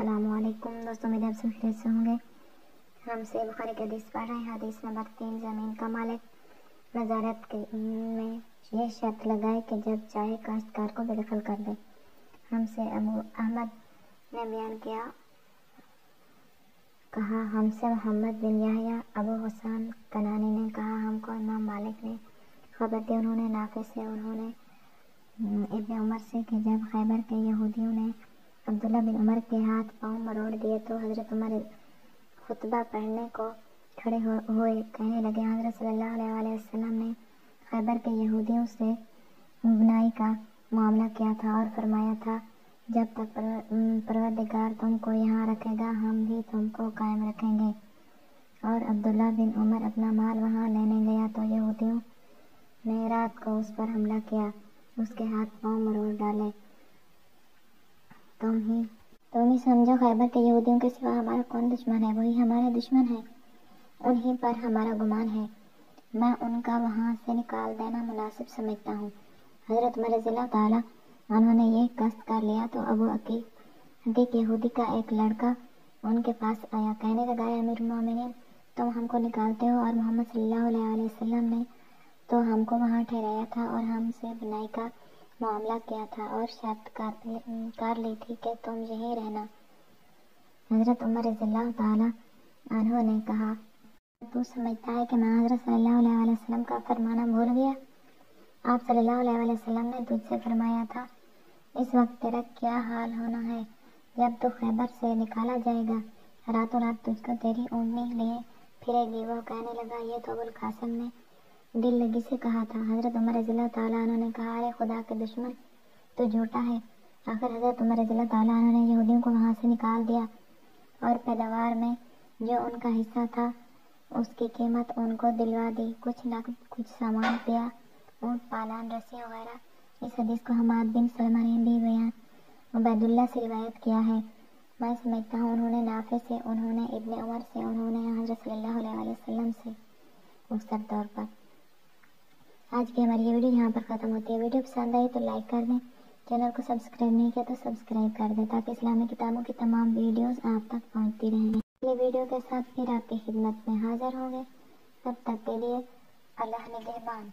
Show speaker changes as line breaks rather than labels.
السلام علیکم دوستوں، میرے آپ سب خیریت سے ہوں گے۔ ہم سے بخاری کی حدیث پڑھ رہے ہیں۔ حدیث نمبر 3، زمین کا مالک وزارت میں یہ شرط لگائے کہ جب چاہے کاشتکار کو بے دخل کر دے۔ ہم سے ابو احمد نے بیان کہا ہم سے محمد بن یحییٰ ابو حسین کنانی نے کہا ہم کو امام مالک نے خبر دی، انہوں نے نافع سے، انہوں نے ابن عمر سے کہ جب خیبر کے یہودیوں نے عبداللہ بن عمر کے ہاتھ پاؤں مروڑ دیے تو حضرت عمر خطبہ پڑھنے کو کھڑے ہوئے کہنے لگے، حضرت صلی اللہ علیہ وسلم نے خیبر کے یہودیوں سے بنائی کا معاملہ کیا تھا اور فرمایا تھا جب تک پروردگار تم کو یہاں رکھے گا ہم بھی تم کو قائم رکھیں گے۔ اور عبداللہ بن عمر اپنا مال وہاں لینے گیا تو یہودیوں نے رات کو اس پر حملہ کیا، اس کے ہاتھ پاؤں مروڑ ڈالے۔ تم ہی سمجھو خیبر کے یہودیوں کے سوا ہمارا کون دشمن ہے؟ وہی ہمارے دشمن ہے، انہی پر ہمارا گمان ہے، میں ان کا وہاں سے نکال دینا مناسب سمجھتا ہوں۔ حضرت عمر رضی اللہ تعالیٰ عنہ نے یہ قصد کر لیا تو ابو عقیق یہودی کا ایک لڑکا ان کے پاس آیا، کہنے لگا اے امیر المومنین، تم ہم کو نکالتے ہو اور محمد صلی اللہ علیہ وسلم نے تو ہم کو وہاں ٹھہرایا تھا اور ہم سے بنائی کا معاملہ کیا تھا اور شرط کر لی تھی کہ تم یہیں رہنا۔ حضرت عمر رضی اللہ تعالیٰ عنہ نے کہا تو سمجھتا ہے کہ میں حضرت صلی اللہ علیہ وسلم کا فرمانا بھول گیا؟ آپ صلی اللہ علیہ وسلم نے تجھ سے فرمایا تھا اس وقت تیرا کیا حال ہونا ہے جب تو خیبر سے نکالا جائے گا، راتوں رات تجھ کو تیری اونٹنی لیے پھرے گی۔ وہ کہنے لگا یہ تو ابو القاسم نے دل لگی سے کہا تھا۔ حضرت عمر رضی اللہ تعالیٰ عنہ نے کہا اے خدا کے دشمن، تو جھوٹا ہے۔ آخر حضرت عمر رضی اللہ تعالیٰ عنہ نے یہودیوں کو وہاں سے نکال دیا اور پیداوار میں جو ان کا حصہ تھا اس کی قیمت ان کو دلوا دی، کچھ نقد کچھ سامان دیا، اونٹ پالان رسیاں وغیرہ۔ اس حدیث کو حماد بن سلمہ نے بھی بیان عبید اللہ سے روایت کیا ہے۔ میں سمجھتا ہوں انہوں نے نافع سے، انہوں نے ابن عمر سے، انہوں نے حضرت صلی اللہ علیہ وسلم سے مختصر طور پر۔ آج کی ہماری یہ ویڈیو یہاں پر ختم ہوتی ہے۔ ویڈیو پسند آئی تو لائک کر دیں، چینل کو سبسکرائب نہیں کیا تو سبسکرائب کر دیں تاکہ اسلامی کتابوں کی تمام ویڈیوز آپ تک پہنچتی رہیں۔ اگلی ویڈیو کے ساتھ پھر آپ کی خدمت میں حاضر ہوں گے، تب تک کے لیے اللہ نگہبان۔